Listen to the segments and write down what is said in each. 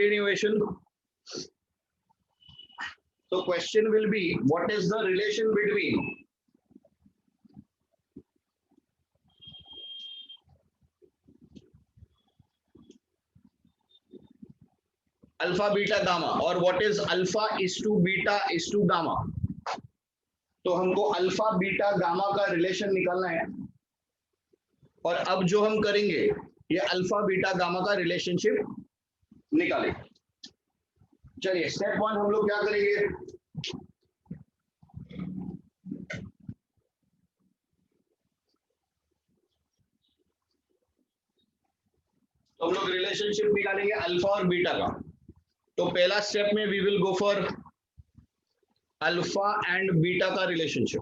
continuation. So question will be, what is the relation between alpha, beta, gamma, or what is alpha is to beta is to gamma? तो हमको alpha beta gamma का relation निकालना है और अब जो हम करेंगे ये अल्फा बीटा गामा का रिलेशनशिप निकालेंगे। चलिए स्टेप 1 हम लोग क्या करेंगे, तो हम लोग रिलेशनशिप निकालेंगे अल्फा और बीटा का। तो पहला स्टेप में we will go for alpha and beta का रिलेशनशिप।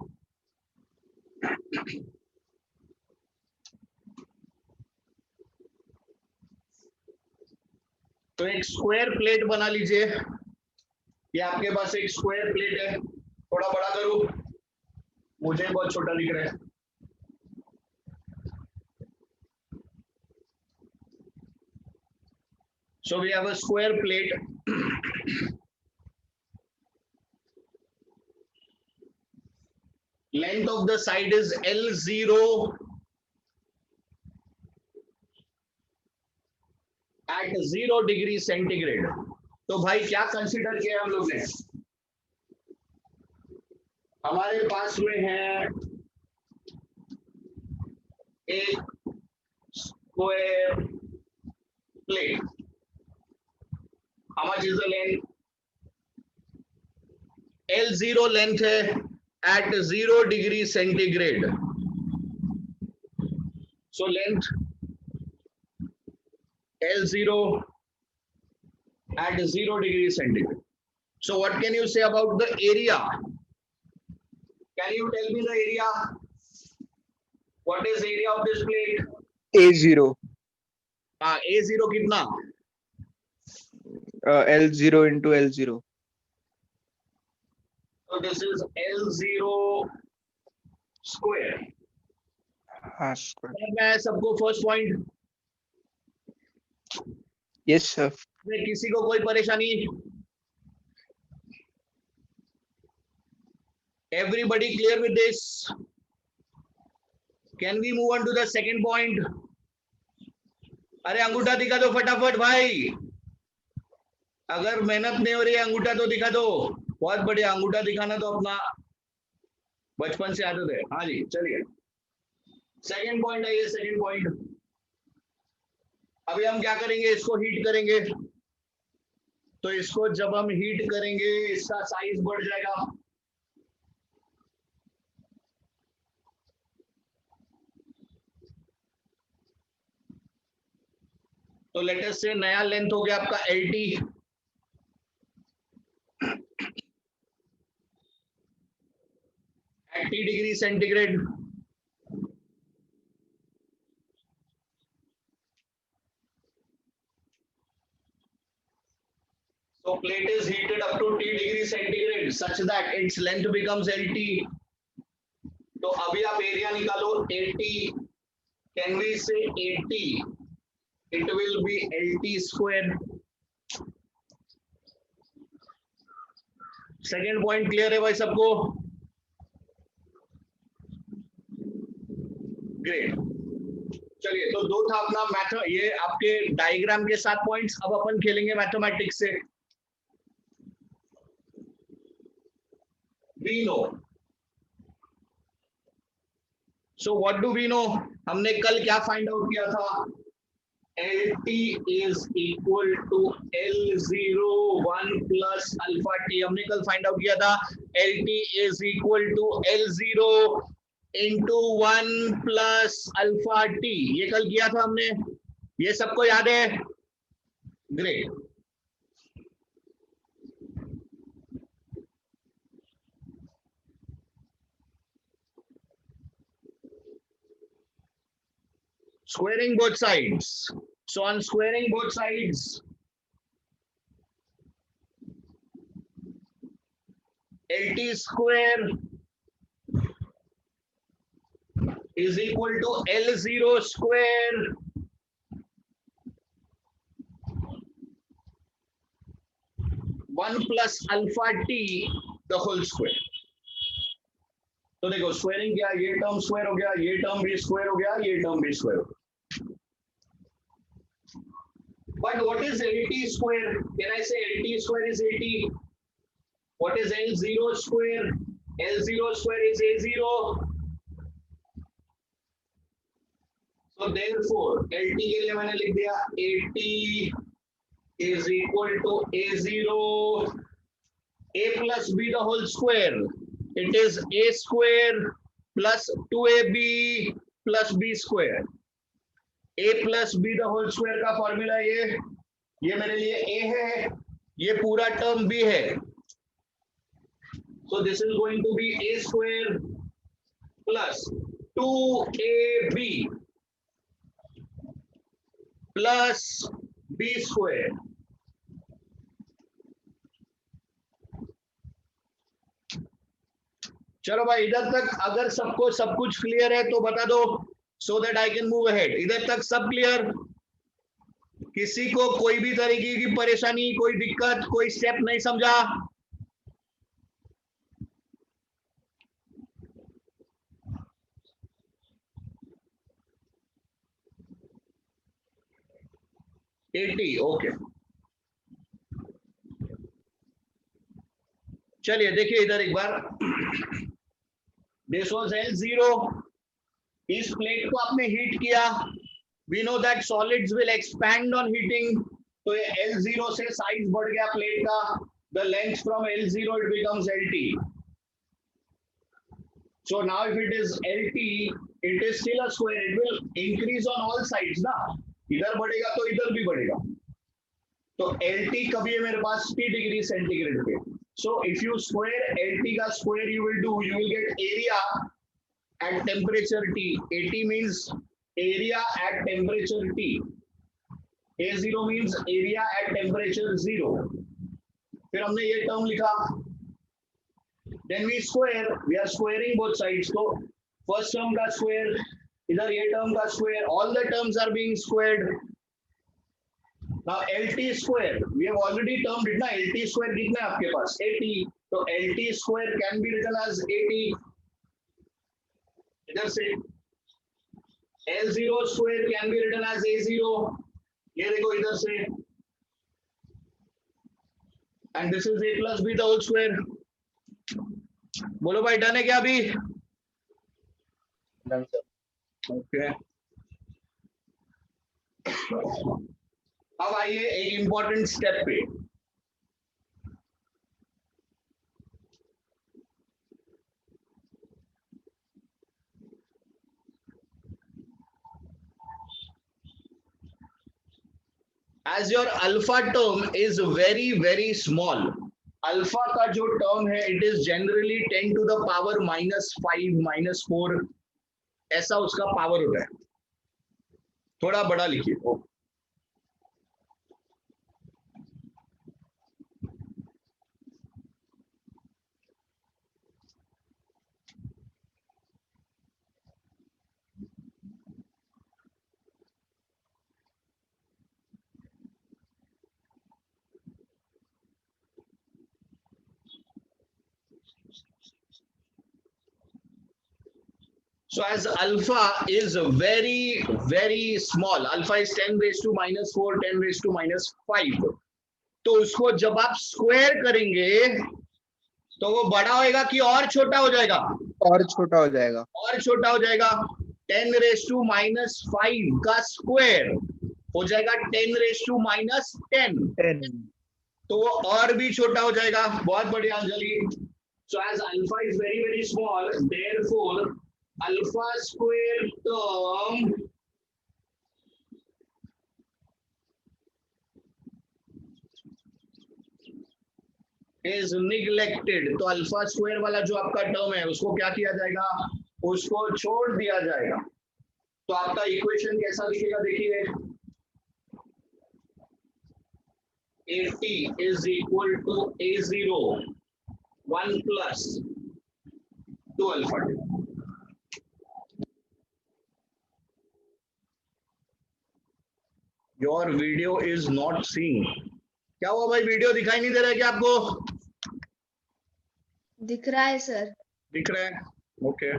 तो एक स्क्वायर प्लेट बना लीजिए, ये आपके पास एक स्क्वायर प्लेट है, थोड़ा बड़ा करूं, मुझे बहुत छोटा दिख रहा है। So we have a square plate. Length of the side is L0 at 0 degree centigrade. तो भाई क्या कंसीडर किया हम लोग ने, हमारे पास में है एक square plate. How much is the length? L0 length है at 0 degree centigrade. So length L0 at 0 degree centigrade. So what can you say about the area? Can you tell me the area? What is area of this plate? A0. A0 कितना? L0 into L0. So this is L0 square. हाँ square. मैं सबको first point, Yes sir. किसी को कोई परेशानी? Everybody clear with this? Can we move on to the second point? अरे अंगूठा दिखा दो फटाफट भाई, अगर मेहनत नहीं हो रही है अंगूठा तो दिखा दो। बहुत बढ़िया, अंगूठा दिखाना तो अपना बचपन से आदत है। हाँ जी चलिए सेकंड पॉइंट है ये, सेकंड पॉइंट। अभी हम क्या करेंगे, इसको हीट करेंगे। तो इसको जब हम हीट करेंगे इसका साइज बढ़ जाएगा। तो लेट अस से नया लेंथ हो गया आपका LT, at T degree centigrade। So plate is heated up to T degree centigrade such that its length becomes LT। तो अभी आप एरिया निकालो 80, can we say 80? It will be LT square। Second point clear है भाई सबको? Great. चलिए तो दो था अपना मैथ, ये आपके डायग्राम के साथ पॉइंट्स। अब अपन खेलेंगे मैथमेटिक्स से। We know, so what do we know? हमने कल क्या फाइंड आउट किया था? LT is equal to L0 1 plus alpha t। हमने कल फाइंड आउट किया था LT is equal to L0 into 1 plus alpha t। ये कल किया था हमने, ये सबको याद है? Great. Squaring both sides. So on squaring both sides, LT square is equal to L0 square 1 plus alpha t the whole square. तो देखो स्क्वायरिंग क्या, ये टर्म स्क्वायर हो गया, ये टर्म भी स्क्वायर हो गया, ये टर्म भी स्क्वायर हो गया. But what is LT square? Can I say LT square is 80? What is L0 square? L0 square is A0. So therefore LT के लिए मैंने लिख दिया 80 is equal to A0 A plus B the whole square. It is A square plus 2AB plus B square. A plus B the whole square का formula ये मेरे लिए A है, ये पूरा टर्म B है. So this is going to be A square plus 2AB plus B square. चलो भाई इधर तक अगर सबको सब कुछ क्लियर है तो बता दो, so that I can move ahead. इधर तक सब क्लियर? किसी को कोई भी तरीके की परेशानी, कोई दिक्कत, कोई स्टेप नहीं समझा? Eighty okay. चलिए देखिए इधर एक बार. This was L0. इस प्लेट को आपने हीट किया. We know that solids will expand on heating. तो ये L0 से साइज बढ़ गया प्लेट का. The length from L0 it becomes LT. So now if it is LT, it is still a square. It will increase on all sides ना. इधर बढ़ेगा तो इधर भी बढ़ेगा. तो LT कभी है मेरे पास T डिग्री सेंटीग्रेड पे. So if you square LT का square you will get area at temperature T. AT means area at temperature T. A0 means area at temperature 0. फिर हमने ये टर्म लिखा. Then we are squaring both sides. So first term का square, इधर ये term का square, all the terms are being squared. Now LT square, we have already termed it ना. LT square कितना है आपके पास? 80. तो LT square can be written as 80. इधर से L0 square can be written as A0. ये देखो इधर से. And this is A plus B the whole square. बोलो भाई डन है क्या अभी? Done, sir. ओके. अब आइए एक इंपॉर्टेंट स्टेप पे. As your alpha term is very small, alpha का जो टर्म है it is generally 10 to the power -5 -4 ऐसा उसका पावर होता है. थोड़ा बड़ा लिखिए. So as alpha is very small, alpha is 10 raised to -4, 10 raised to -5. तो उसको जब आप स्क्वायर करेंगे तो वो बड़ा होएगा कि और छोटा हो जाएगा? और छोटा हो जाएगा. और छोटा हो जाएगा. 10 raised to -5 का स्क्वायर हो जाएगा 10 raised to -10. 10. तो वो और भी छोटा हो जाएगा. बहुत बढ़िया Anjali. So as alpha is very small, therefore alpha square term is neglected. तो अल्फा स्क्वायर वाला जो आपका टर्म है उसको क्या किया जाएगा? उसको छोड़ दिया जाएगा. तो आपका इक्वेशन कैसा दिखेगा? देखिए AT is equal to A0 1 plus 2 alpha t. Your video is not seen. क्या हुआ भाई, वीडियो दिखाई नहीं दे रहा है क्या आपको? दिख रहा है सर। दिख रहा है, ओके।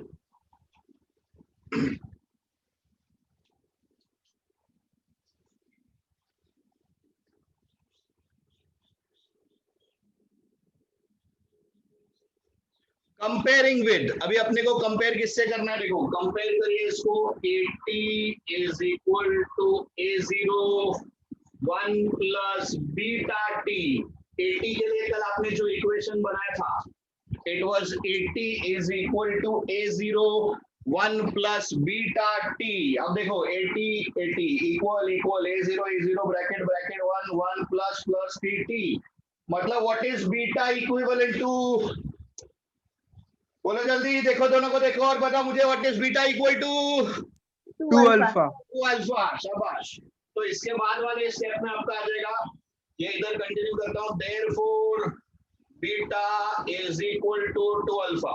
कंपेयरिंग विद, अभी अपने को कंपेयर किससे करना है? देखो कंपेयर करिए इसको, 80 is equal to A0 1 plus beta T. 80 के लिए कल आपने जो इक्वेशन बनाया था, it was 80 is equal to A0 1 plus beta t। अब देखो 80 80 equal A0 bracket 1 plus tt, मतलब what is beta equivalent to? बोलो जल्दी, देखो दोनों को देखो और बताओ मुझे, what is beta equal to? 2 alpha. 2 alpha, शाबाश। तो इसके बाद वाले स्टेप में आपका आ जाएगा, ये इधर कंटिन्यू करता हूं, therefore beta is equal to 2 alpha.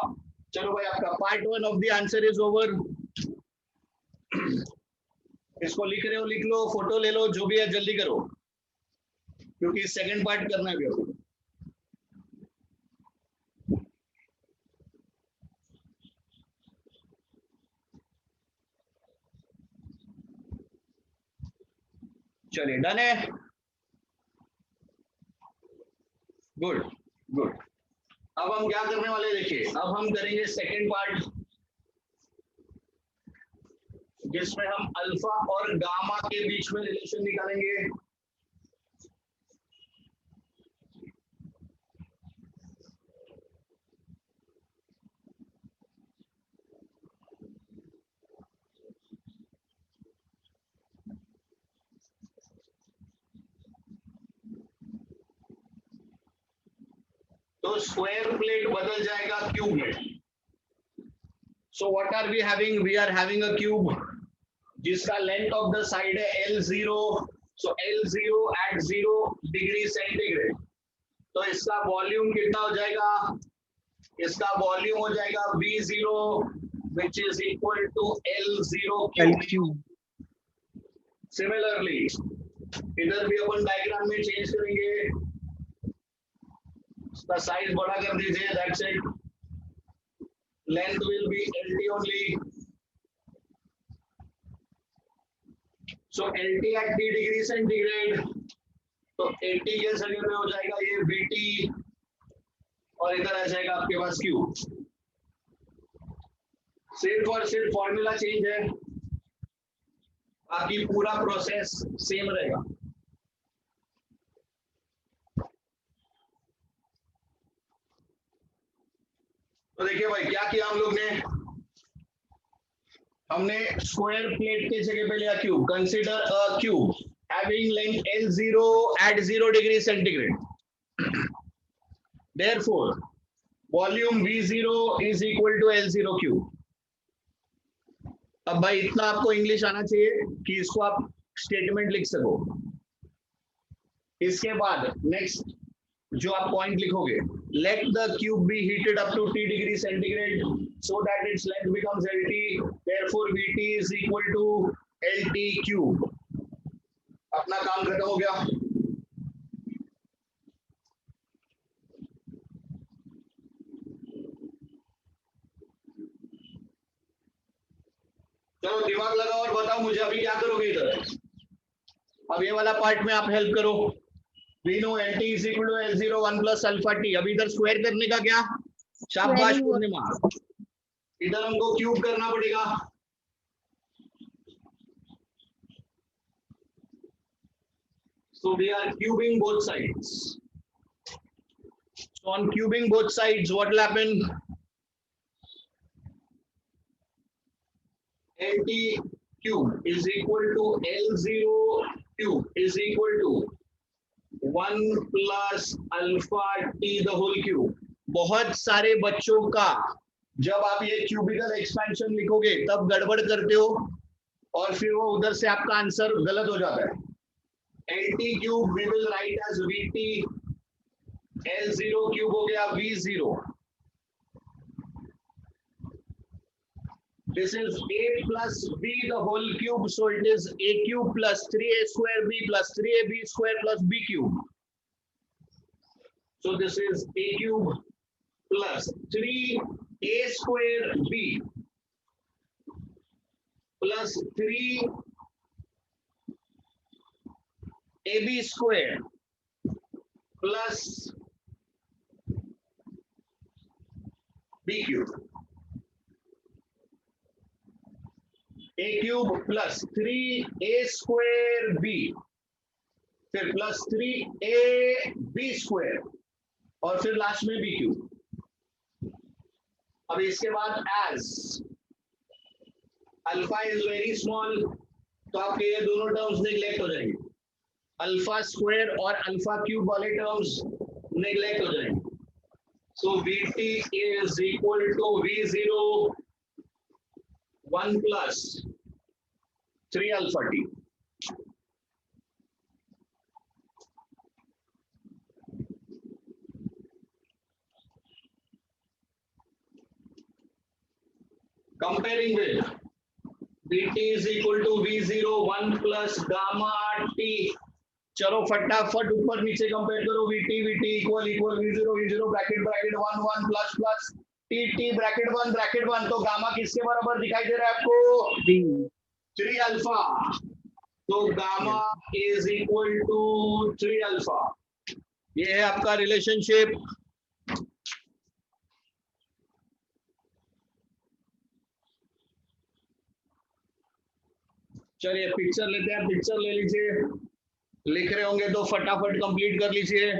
चलो भाई, आपका part 1 of the answer is over. इसको लिख रहे हो लिख लो, फोटो ले लो, जो भी है जल्दी करो, क्योंकि सेकंड पार्ट करना है भी। चलिए, डन है, गुड गुड। अब हम क्या करने वाले देखिए, अब हम करेंगे सेकंड पार्ट, जिसमें हम अल्फा और गामा के बीच में रिलेशन निकालेंगे। तो स्क्वायर प्लेट बदल जाएगा क्यूब में। So what are we having? We are having a cube जिसका लेंथ ऑफ द साइड है L0। So L0 at 0 degree centigrade. तो इसका वॉल्यूम कितना हो जाएगा? इसका वॉल्यूम हो जाएगा V0 which is equal to L0 cube. Similarly इधर भी अपन डायग्राम में चेंज करेंगे, इसका साइज बड़ा कर दीजिए, that's it. Length will be LT only. So LT at 3 degree centigrade, तो 80 के जगह पे हो जाएगा ये VT, और इधर आ जाएगा आपके पास Q। सिर्फ और सिर्फ फॉर्मूला चेंज है, बाकी पूरा प्रोसेस सेम रहेगा। तो देखिए भाई, क्या किया हम लोग ने, हमने स्क्वायर प्लेट के जगह पे लिया cube. Consider a cube having length L0 at 0 degree centigrade. Therefore volume V0 is equal to L0 cube. अब भाई इतना आपको इंग्लिश आना चाहिए कि इसको आप स्टेटमेंट लिख सको। इसके बाद नेक्स्ट जो आप पॉइंट लिखोगे, let the cube be heated up to T degree centigrade so that its length becomes LT, therefore VT is equal to LT cube। अपना काम खत्म हो गया। चलो दिमाग लगाओ और बताओ मुझे अभी क्या करोगे इधर। अब ये वाला पार्ट में आप हेल्प करो। We know LT is equal to L0 1 plus alpha T। अब इधर स्क्वायर करने का क्या? शाबाश पूर्णिमा। इधर हमको क्यूब करना पड़ेगा। So we are cubing both sides. So on cubing both sides, what will happen? LT cube is equal to L0 cube is equal to 1 plus alpha T the whole cube। बहुत सारे बच्चों का जब आप ये cubicle expansion लिखोगे तब गड़बड़ करते हो और फिर वो उधर से आपका आंसर गलत हो जाता है। LT cube we will write as VT, L0 cube हो गया V0। This is A plus B the whole cube, so it is A cube plus 3A square B plus 3AB square plus B cube। So this is a cube plus 3a square b plus 3ab square plus b cube. A cube plus 3a square b फिर plus 3ab square और फिर last में b cube. अब इसके बाद as alpha is very small तो आपके ये दोनों टर्म्स नेग्लेक्ट हो जाएंगे. अल्फा स्क्वायर और अल्फा क्यूब वाले टर्म्स नेग्लेक्ट हो जाएंगे. So vt is equal to v0 1 plus 3 alpha t. Comparing with Vt is equal to V0 1 plus gamma t. चलो फटाफट ऊपर नीचे कंपेयर करो. Vt equal equal V0 bracket bracket 1 1 plus plus T bracket 1 तो gamma किसके बराबर दिखाई दे रहा है आपको? 3 अल्फा. तो gamma is equal to 3 alpha. ये है आपका रिलेशनशिप. चलिए पिक्चर लेते हैं. पिक्चर ले लीजिए. लिख रहे होंगे तो फटाफट कंप्लीट कर लीजिए.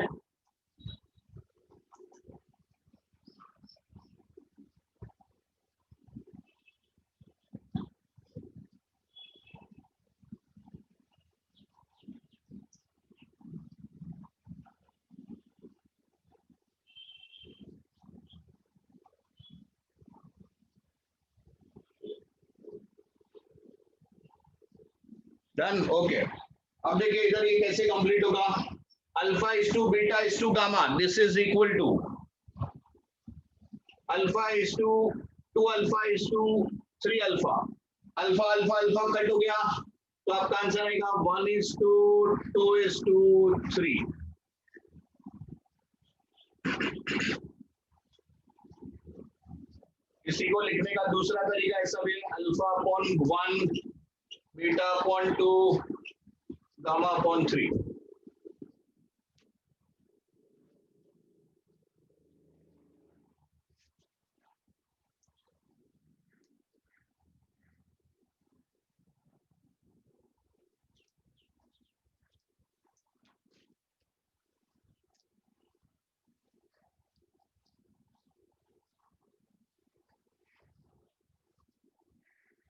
डन. ओके. अब देखिए इधर ये कैसे कंप्लीट होगा. Alpha is to beta is to gamma. This is equal to alpha is to 2 alpha is to 3 alpha. Alpha alpha alpha cut हो गया तो आपका आंसर आएगा 1 इज टू 2 इज टू 3. इसी को लिखने का दूसरा तरीका ऐसा भी है. Alpha upon 1 beta upon 2 gamma upon 3.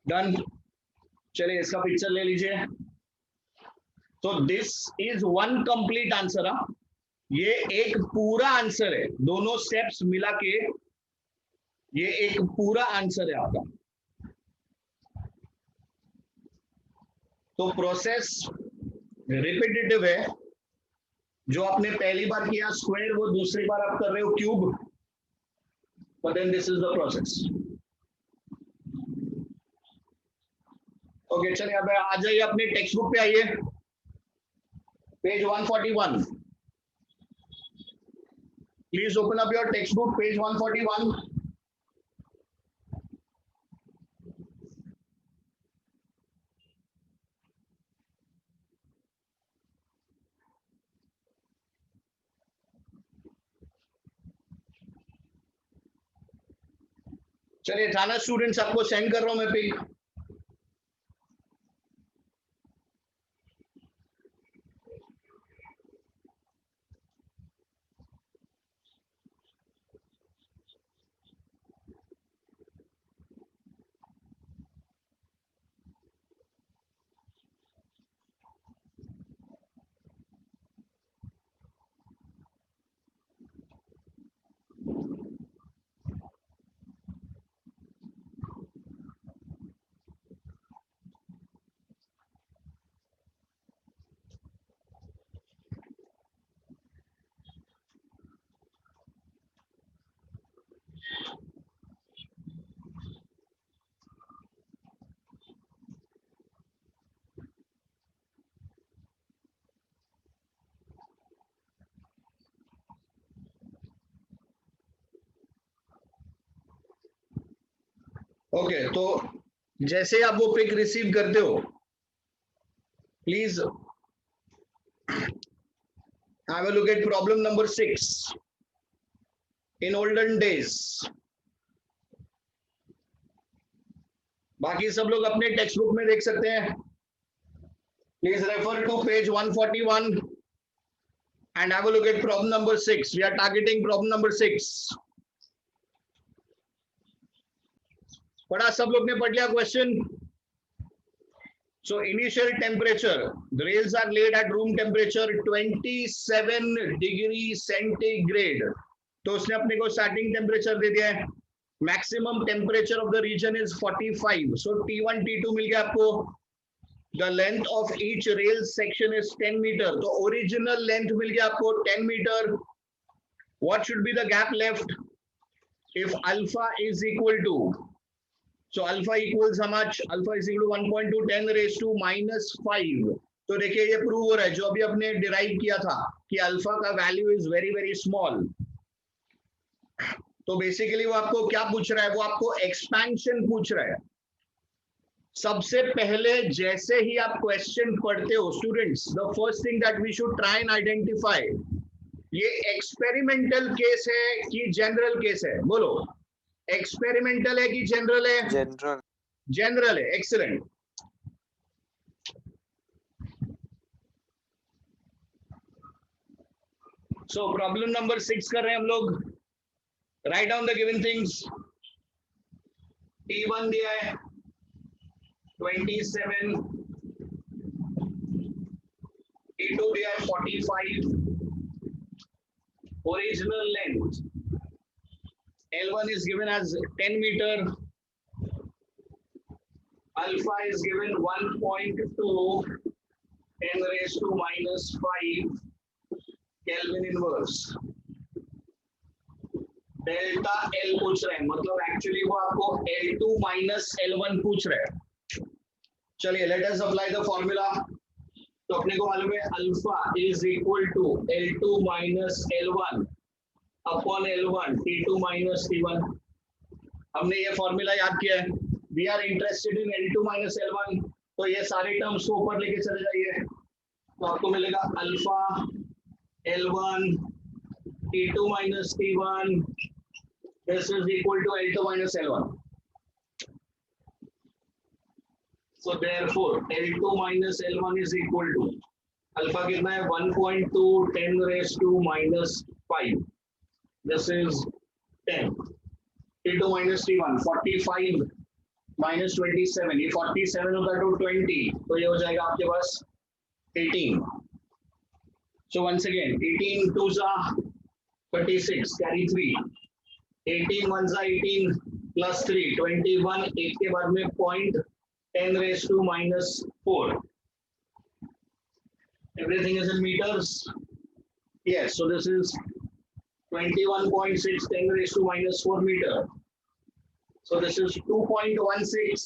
Done. चलिए इसका पिक्चर ले लीजिए. तो this is one complete answer. ये एक पूरा आंसर है. दोनों स्टेप्स मिला के ये एक पूरा आंसर है आपका. तो प्रोसेस रिपीटेटिव है. जो आपने पहली बार किया स्क्वायर वो दूसरी बार आप कर रहे हो cube. But then this is the process. Okay. चलिए अब आ जाइए अपने टेक्स्ट बुक पे आइए. Page 141. Please open up your textbook page 141. चलिए थाना स्टूडेंट्स आपको सेंड कर रहा हूं मैं पिक. ओके, तो जैसे आप वो पिक रिसीव करते हो, please have a look at problem number 6. In olden days, बाकी सब लोग अपने टेक्स्ट बुक में देख सकते हैं. Please refer to page 141 and have a look at problem number 6. We are targeting problem number 6. पढ़ा सब लोग ने? पढ़ लिया question? So initial temperature, the rails are laid at room temperature 27 degree centigrade. तो उसने अपने को starting temperature दे दिया है. Maximum temperature of the region is 45. So T1 T2 मिल गया आपको. The length of each rail section is 10 meter. तो original length मिल गया आपको 10 meter. What should be the gap left if alpha is equal to? So alpha equals how much? Alpha is equal to 1.2 10 raised to minus 5. तो देखिए ये prove हो रहा है जो अभी अपने डिराइव किया था कि अल्फा का value is very very small. तो बेसिकली वो आपको क्या पूछ रहा है? वो आपको एक्सपेंशन पूछ रहा है. सबसे पहले जैसे ही आप क्वेश्चन पढ़ते हो students, the first thing that we should try and identify, ये एक्सपेरिमेंटल केस है कि जनरल केस है? बोलो, एक्सपेरिमेंटल है कि जनरल है? जनरल. जनरल है. एक्सीलेंट. सो प्रॉब्लम नंबर 6 कर रहे हैं हम लोग. Write down the given things. T1 दिया है 27, T2 दिया है 45. Original length L1 is given as 10 meter. Alpha is given 1.2 10 raised to minus 5 Kelvin inverse. Delta L पूछ रहे हैं, मतलब एक्चुअली वो आपको L2 minus L1 पूछ रहे हैं. चलिए let us apply the formula. तो अपने को मालूम है alpha is equal to L2 minus L1 upon L1 T2 minus T1. हमने ये फॉर्मूला याद किया है. We are interested in L2 minus L1. तो ये सारे टर्म्स को ऊपर लेके चले जाइए. तो आपको मिलेगा alpha L1 T2 minus T1. This is equal to L2 minus L1. So therefore L2 minus L1 is equal to alpha कितना है? 1.2 10 raised to minus 5. This is 10. T2 minus T1 45 minus 27. ये 47 होता है तो 20. तो ये हो जाएगा आपके पास 18. So once again 18 2s are 36 carry 3. 18 1s are 18 plus 3 21. एक के बाद में point 10 raised to minus 4. Everything is in meters. Yes, so this is 21.6 10 raised to minus 4 meter. So this is 2.16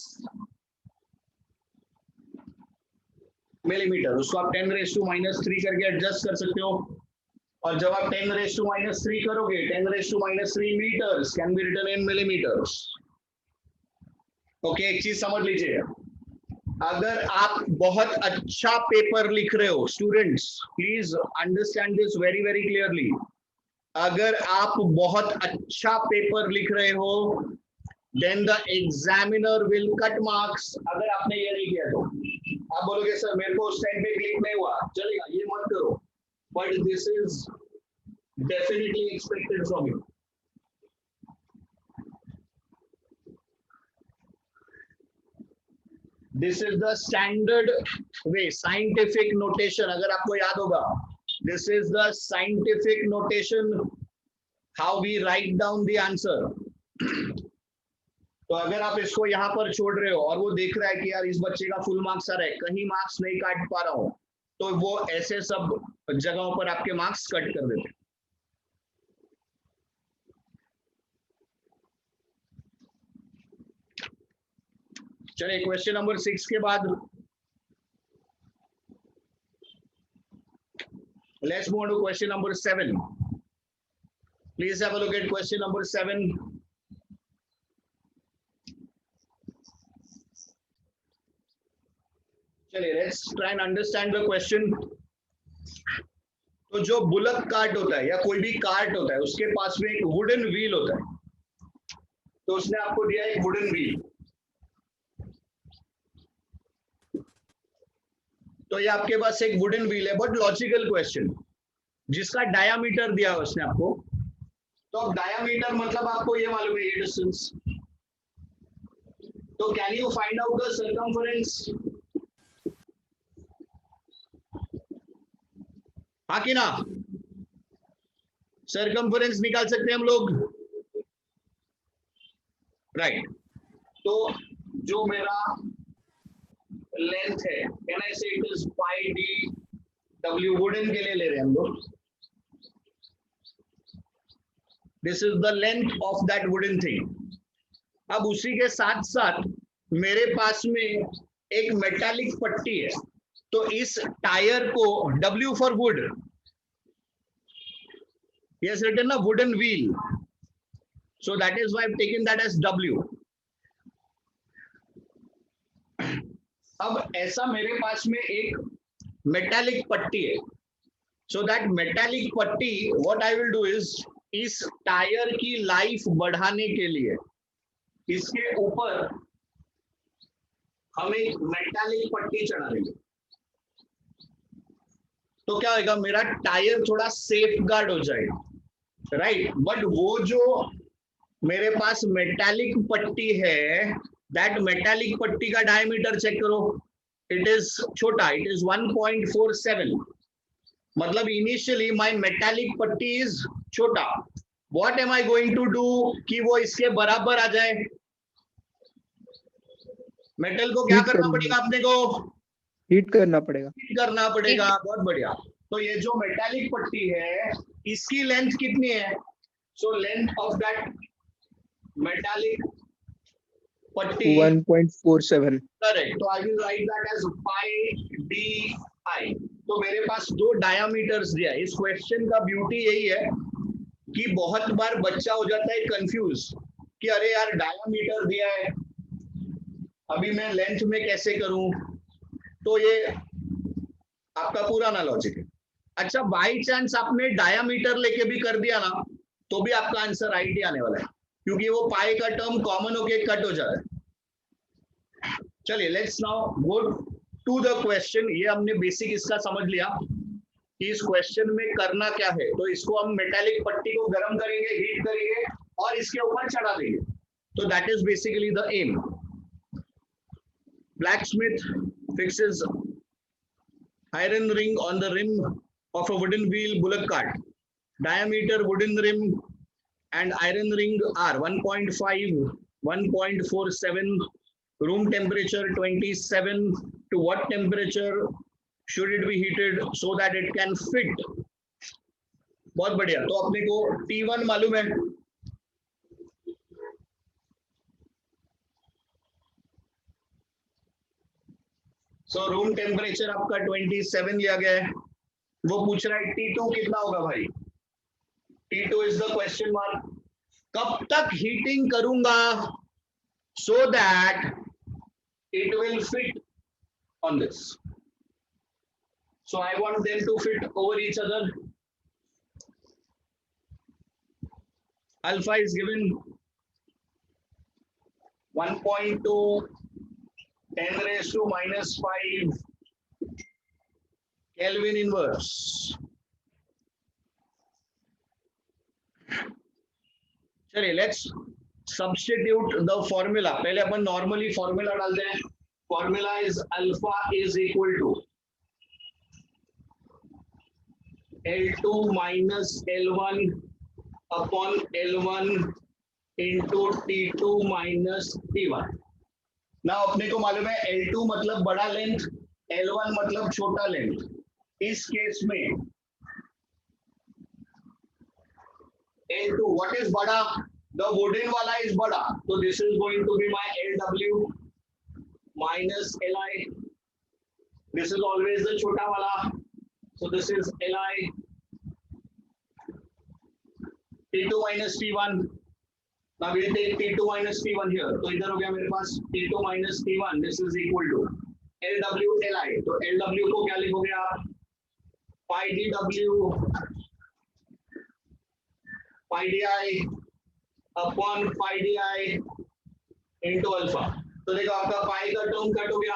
millimeter. उसको आप 10 raised to minus 3 करके adjust कर सकते हो. और जब आप 10 raised to minus 3 करोगे, 10 raised to minus 3 meters can be written in millimeters. Okay, एक चीज समझ लीजिए. अगर आप बहुत अच्छा पेपर लिख रहे हो students, please understand this very very clearly. अगर आप बहुत अच्छा पेपर लिख रहे हो then the examiner will cut marks. अगर आपने ये नहीं किया तो आप बोलोगे सर मेरे को उस टाइम पे क्लिक नहीं हुआ, चलेगा, ये मत करो, but this is definitely expected from you. This is the standard way, scientific notation. अगर आपको याद होगा, this is the scientific notation how we write down the answer. तो अगर आप इसको यहाँ पर छोड़ रहे हो और वो देख रहा है कि यार इस बच्चे का फुल मार्क्स आ रहा है, कहीं मार्क्स नहीं काट पा रहा हूँ, तो वो ऐसे सब जगहों पर आपके मार्क्स कट कर देते. चलिए क्वेश्चन नंबर 6 के बाद let's move on to question number 7. Please have a look at question number 7. चलिए let's try and understand the question. तो जो बुलक कार्ट होता है या कोई भी कार्ट होता है उसके पास में एक वुडन व्हील होता है। तो उसने आपको दिया एक वुडन व्हील। तो ये आपके पास एक वुडन व्हील है, बहुत लॉजिकल क्वेश्चन, जिसका डायामीटर दिया है उसने आपको। तो अब डायामीटर मतलब आपको ये मालूम है, ये डिस्टेंस। तो can you find out the circumference? हाँ कि ना? सर्कमफरेंस निकाल सकते हैं हम लोग, राइट। तो जो मेरा लेंथ है, कैन आई से it is pi D W, wooden के लिए ले रहे हैं हम लोग। This is the length of that wooden thing. अब उसी के साथ साथ मेरे पास में एक मेटालिक पट्टी है। तो इस टायर को W for would, yes written a wooden wheel, so that is why I've taken that as W. अब ऐसा मेरे पास में एक मेटालिक पट्टी है। सो दैट मेटालिक पट्टी, what I will do is, इस टायर की लाइफ बढ़ाने के लिए इसके ऊपर हम एक मेटालिक पट्टी चढ़ा देंगे। तो क्या होगा, मेरा टायर थोड़ा सेफ गार्ड हो जाएगा, राइट। बट वो जो मेरे पास मेटालिक पट्टी है, दैट मेटालिक पट्टी का डायमीटर चेक करो, इट इज छोटा, इट इज 1.47। मतलब इनिशियली माय मेटालिक पट्टी इज छोटा। What am I going to do कि वो इसके बराबर आ जाए? मेटल को क्या करना पड़ेगा अपने को? हीट करना पड़ेगा। हीट करना पड़ेगा। बहुत बढ़िया। तो ये जो मेटालिक पट्टी है इसकी लेंथ कितनी है? So length of that metallic पट्टी 1.47। करेक्ट। तो I will write that as pi D I. तो मेरे पास दो डायामीटर्स दिया है। इस क्वेश्चन का ब्यूटी यही है कि बहुत बार बच्चा हो जाता है कंफ्यूज कि अरे यार डायामीटर दिया है, अभी मैं लेंथ में कैसे करूं। तो ये आपका पुराना लॉजिक है। अच्छा, बाई चांस आपने डायामीटर लेके भी कर दिया ना, तो भी आपका आंसर राइट ही आने वाला है, क्योंकि वो पाई का टर्म कॉमन होके कट हो जाता है। चलिए let's now go to the question. ये हमने बेसिक इसका समझ लिया कि इस क्वेश्चन में करना क्या है। तो इसको हम मेटालिक पट्टी को गर्म करेंगे, हीट करेंगे और इसके ऊपर चढ़ा देंगे। तो that is basically the aim. Blacksmith fixes iron ring on the rim of a wooden wheel bullock cart. Diameter wooden rim and iron ring are 1.5, 1.47. Room temperature 27. To what temperature should it be heated so that it can fit? बहुत बढ़िया। तो अपने को T1 मालूम है। सो room temperature आपका 27 लिया गया है। वो पूछ रहा है T2 कितना होगा भाई? T2 is the question mark. कब तक हीटिंग करूंगा so that it will fit on this? So I want them to fit over each other. Alpha is given 1.2 10 raised to minus 5 Kelvin inverse. चलिए let's substitute the formula. पहले अपन normally formula डालते हैं। Formula is alpha is equal to L2 minus L1 upon L1 into T2 minus T1। ना अपने को मालूम है L2 मतलब बड़ा लेंथ, L1 मतलब छोटा लेंथ। इस केस में L2 व्हाट इज बड़ा? द वुडन वाला इज बड़ा, तो this is going to be my LW minus Li. This is always the छोटा वाला, so this is Li. T2 minus T1. Now we'll take T2 minus T1 here. तो इधर हो गया मेरे पास T2 minus T1. This is equal to LWLI, तो LW को क्या लिखोगे आप? पाई DW पाई DI upon pi DI into alpha. तो देखो आपका पाई का टर्म कट हो गया,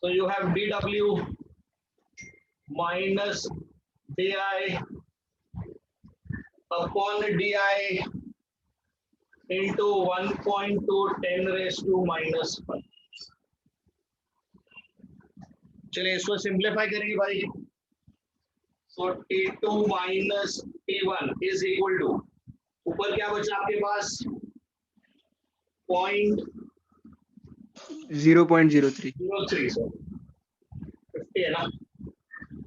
so you have dw minus di upon di into 1.2 10 raised to minus 1। चलिए इसको सिंप्लीफाई करेंगे भाई। so t2 minus t1 is equal to, ऊपर क्या बचा आपके पास? 0.03 0.03, सो 50 है ना,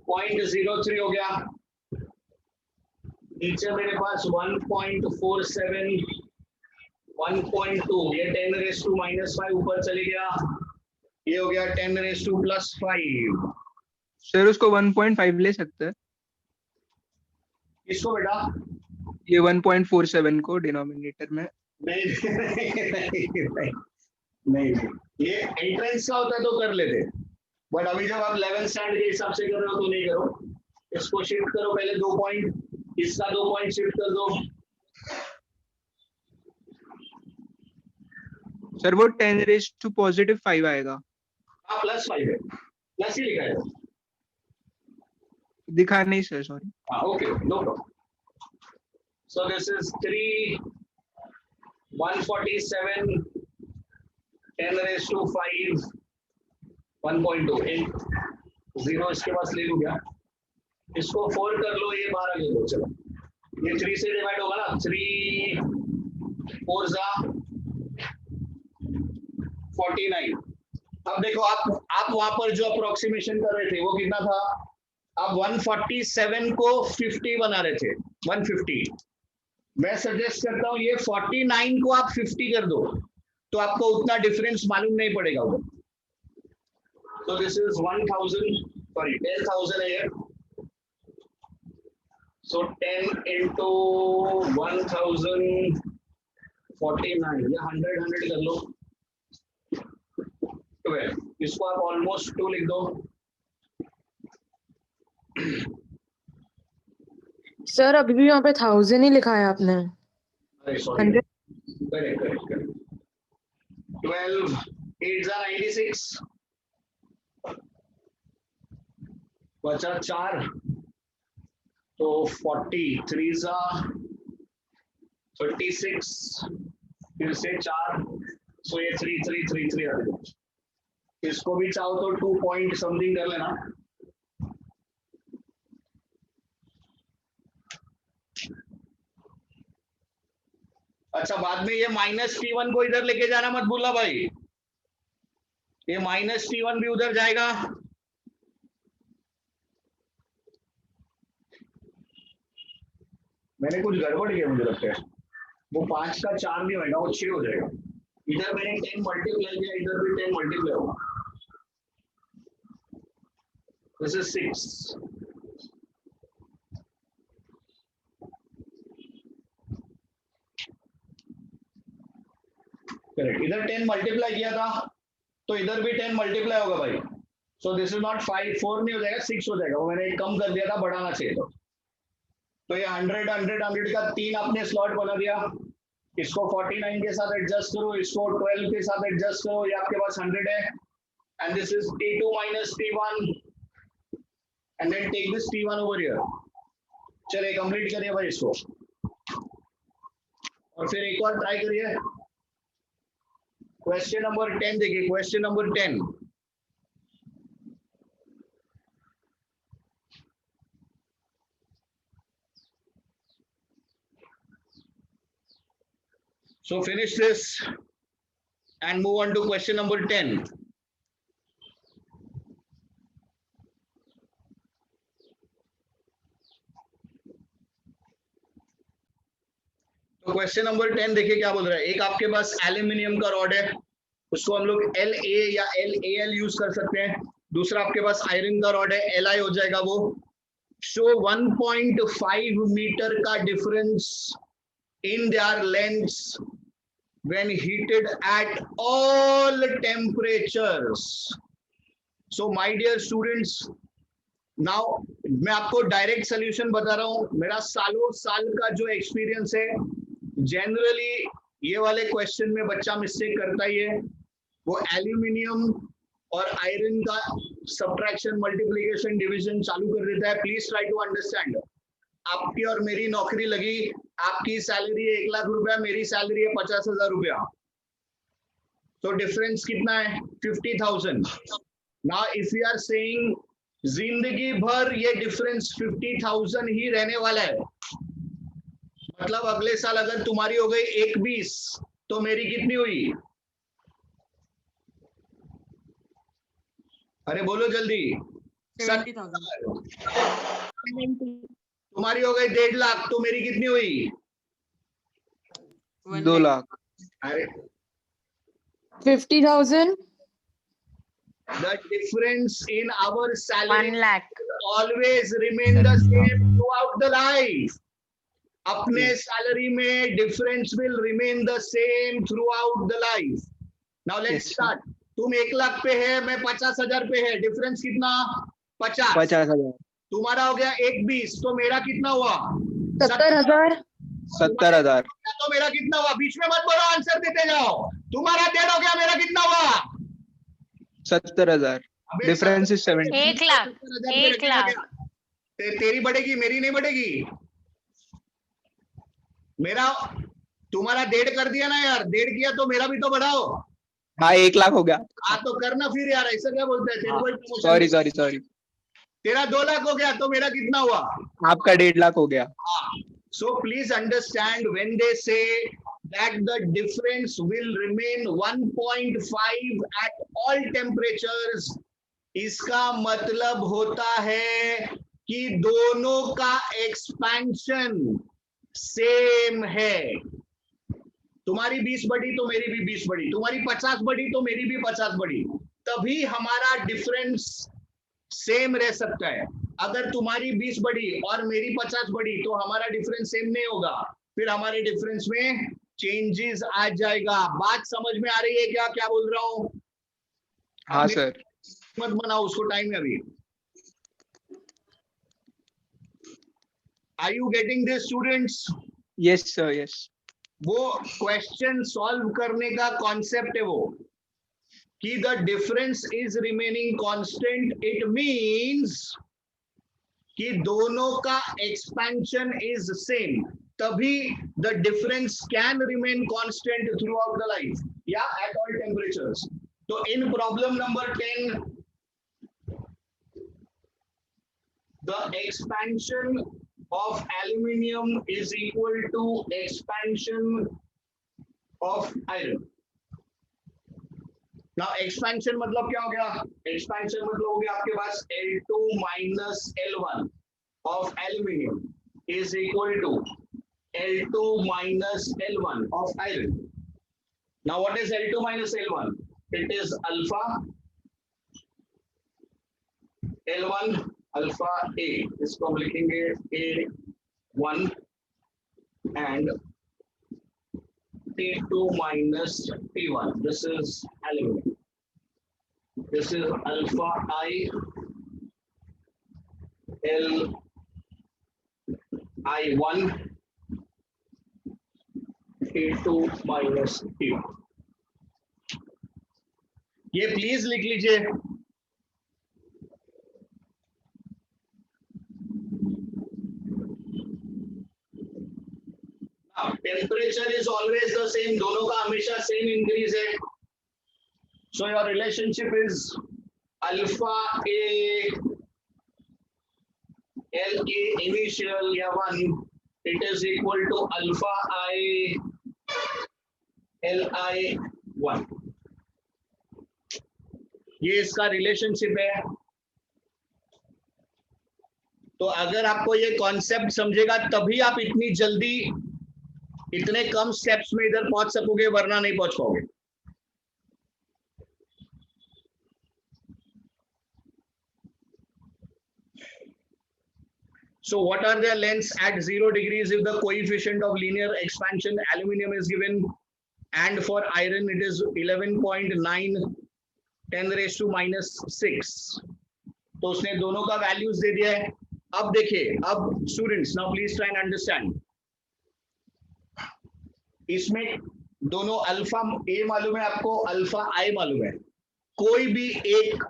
0.03 हो गया। नीचे मेरे पास 1.47 1.2, ये 10 रेस टू माइनस 5 ऊपर चले गया, ये हो गया 10 रेस टू प्लस 5। सर उसको 1.5 ले सकते हैं, इसको बेटा ये 1.47 को डिनोमिनेटर में। नहीं नहीं, नहीं ये एंट्रेंस का होता है तो कर लेते, बट अभी जब आप 11th स्टैंडर्ड के हिसाब से कर रहे हो तो नहीं करो। इसको शिफ्ट करो, पहले 2 पॉइंट, इसका 2 पॉइंट शिफ्ट कर दो। सर वो 10 रेज टू पॉजिटिव 5 आएगा। हाँ प्लस 5 है, प्लस ही लिखा है, दिखा नहीं सर, सॉरी। हाँ okay no problem. So this is 3 147 10 raise to 5 1.2 0 इसके पास ले लूँ क्या? इसको 4 कर लो, ये 12 ले लो। चलो ये 3 से डिवाइड होगा ना, 3 4 जा 49। अब देखो आप वहां पर जो अप्रोक्सीमेशन कर रहे थे वो कितना था? आप 147 को 50 बना रहे थे, 150। मैं सजेस्ट करता हूँ ये 49 को आप 50 कर दो, तो आपको उतना डिफरेंस मालूम नहीं पड़ेगा वो। So this is 10,000 here. So 10 into 1049, या 100 कर लो, 12, इसको आप ऑलमोस्ट 2 लिख दो। सर अभी भी वहाँ पे 1000 ही लिखा है आपने। अरे सॉरी, 100 करेक्ट 12 8 96, बचा 4, तो 40 3 36, फिर से 4, सो ये 3 3 3 3 आ गया। इसको भी चाहो तो 2 पॉइंट समथिंग कर लेना। अच्छा बाद में ये माइनस T1 को इधर लेके जाना मत भूलना भाई, ये माइनस T1 भी उधर जाएगा। मैंने कुछ गड़बड़ किया मुझे लगता है, वो 5 का 4 नहीं होगा, वो 6 हो जाएगा। इधर मैंने 10 मल्टीप्लाई किया, इधर भी 10 मल्टीप्लाई होगा। This is 6, correct. इधर 10 मल्टीप्लाई किया था तो इधर भी 10 मल्टीप्लाई होगा भाई। सो दिस इज नॉट 5 4 नहीं हो जाएगा, 6 हो जाएगा, वो मैंने कम कर दिया था, बढ़ाना चाहिए था। तो ये 100 100 100 का 3 आपने स्लॉट बना दिया। इसको 49 के साथ एडजस्ट करो, इसको 12 के साथ एडजस्ट करो, ये आपके पास 100 है। And this is T2 minus T1 and then take this T1 over here. चलिए कंप्लीट करिए भाई इसको, और फिर एक और ट्राई करिए। क्वेश्चन नंबर 10 देखिए, question number 10। So finish this and move on to question number 10. तो क्वेश्चन नंबर 10 देखिए क्या बोल रहा है। एक आपके पास एल्यूमिनियम का रॉड है, उसको हम लोग LA या LAL यूज कर सकते हैं। दूसरा आपके पास आयरन का रॉड है, LI हो जाएगा वो। शो 1.5 मीटर का difference in their lengths when heated at all temperatures. So my dear students, now मैं आपको डायरेक्ट सोल्यूशन बता रहा हूं. मेरा सालों साल का जो एक्सपीरियंस है, जनरली ये वाले क्वेश्चन में बच्चा मिस्टेक करता ही है. वो एल्यूमिनियम और आयरन का सब्ट्रैक्शन, मल्टीप्लिकेशन, डिवीजन चालू कर देता है. Please try to understand. आपकी और मेरी नौकरी लगी, आपकी सैलरी है 1 लाख रुपया, मेरी सैलरी है 50,000 रुपया. तो डिफरेंस कितना है? 50,000. Now if you are saying जिंदगी भर ये डिफरेंस 50,000 ही रहने वाला है, मतलब अगले साल अगर तुम्हारी हो गई 1,20 तो मेरी कितनी हुई? अरे बोलो जल्दी. 70,000. तुम्हारी हो गई 1.5 लाख तो मेरी कितनी हुई? 2 लाख. अरे 50,000. the difference in our salary 1 lakh. always remain the same throughout the life. अपने सैलरी में difference will remain the same through out the life. Now let's start. तुम 1 लाख पे है, मैं 50,000 पे है. डिफरेंस कितना? 50. 50,000. तुम्हारा हो गया 1,20 तो मेरा कितना हुआ? 70,000. 70,000. तो मेरा कितना हुआ? बीच में मत बोलो, आंसर देते जाओ. तुम्हारा 1.5 हो गया, मेरा कितना हुआ? 70,000. Difference is 70. 1 लाख. 1 लाख. तेरी बढ़ेगी, मेरी नहीं बढ़ेगी. मेरा तुम्हारा 1.5 कर दिया ना यार. 1.5 किया तो मेरा भी तो बढ़ाओ. हाँ 1 लाख हो गया. हाँ तो करना फिर यार, ऐसा क्या बोलते हैं? तेरे को सॉरी सॉरी सॉरी. तेरा 2 लाख हो गया तो मेरा कितना हुआ? आपका 1.5 लाख हो गया. So please understand, when they say that the difference will remain 1.5 at all temperatures, इसका मतलब होता है कि दोनों का एक्सपेंशन सेम है. तुम्हारी 20 बढ़ी तो मेरी भी 20 बढ़ी, तुम्हारी 50 बढ़ी तो मेरी भी 50 बढ़ी, तभी हमारा डिफरेंस सेम रह सकता है. अगर तुम्हारी 20 बढ़ी और मेरी 50 बढ़ी तो हमारा डिफरेंस सेम नहीं होगा, फिर हमारे डिफरेंस में चेंजेस आ जाएगा. बात समझ में आ रही है क्या? क्या बोल रहा हूँ? हाँ सर. मत बनाओ, उसको टाइम है अभी. Are you getting this students? Yes sir yes. वो क्वेश्चन सॉल्व करने का कॉन्सेप्ट है वो, कि the difference is remaining constant. It means कि दोनों का एक्सपेंशन इज सेम, तभी the difference can remain constant throughout the life या एट ऑल टेम्परेचर्स. तो in problem number 10, the expansion of aluminium is equal to expansion of iron. Now expansion मतलब क्या हो गया? Expansion मतलब हो गया आपके पास L2 minus L1 of aluminium is equal to L2 minus L1 of iron. Now what is L2 minus L1? It is alpha L1 alpha A. इसको हम लिखेंगे A1 and T2 minus T1. This is aluminum. This is alpha I L I1 T2 minus T1. ये please लिख लीजिए. Temperature is always the same, दोनों का हमेशा same increase है. So your relationship is alpha A L A initial या 1, it is equal to alpha I L I 1. ये इसका रिलेशनशिप है. तो अगर आपको ये कॉन्सेप्ट समझेगा तभी आप इतनी जल्दी इतने कम स्टेप्स में इधर पहुंच सकोगे, वरना नहीं पहुंच पाओगे. So what are their lengths at 0 degrees if the coefficient of linear expansion aluminium is given? and for iron it is 11.9 10 raised to minus 6. तो उसने दोनों का वैल्यूज दे दिया है. अब देखिए, अब students now please try and understand. इसमें दोनों अल्फा ए मालूम है आपको, अल्फा आई मालूम है. कोई भी एक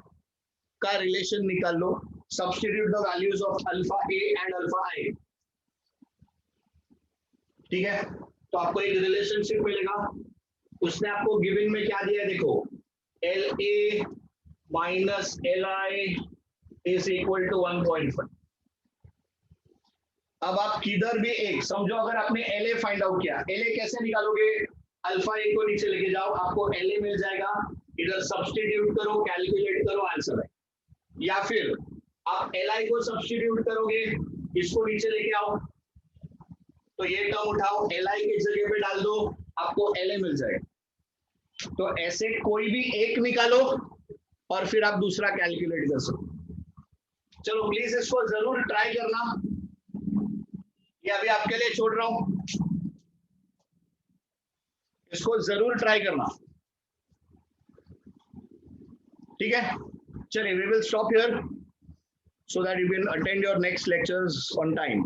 का रिलेशन निकाल लो, substitute the values of alpha A and alpha I. ठीक है, तो आपको एक रिलेशनशिप मिलेगा. उसने आपको गिवन में क्या दिया है देखो, L A minus L I is equal to 1.5. अब आप किधर भी एक समझो, अगर आपने एल ए फाइंड आउट किया, एल ए कैसे निकालोगे, अल्फा ए को नीचे लेके जाओ, आपको एल ए मिल जाएगा, इधर सब्स्टिट्यूट करो, कैलकुलेट करो, आंसर है. या फिर आप एल आई को सब्स्टिट्यूट करोगे, इसको नीचे लेके आओ, तो ये टर्म उठाओ, एल आई की जगह पे डाल दो, आपको एल ए मिल जाएगा. तो ऐसे कोई भी एक निकालो और फिर आप दूसरा कैलकुलेट कर सकते. चलो प्लीज इसको जरूर ट्राई करना, ये अभी आपके लिए छोड़ रहा हूं, इसको जरूर ट्राई करना. ठीक है, चलिए we will stop here so that you can attend your next lectures on time.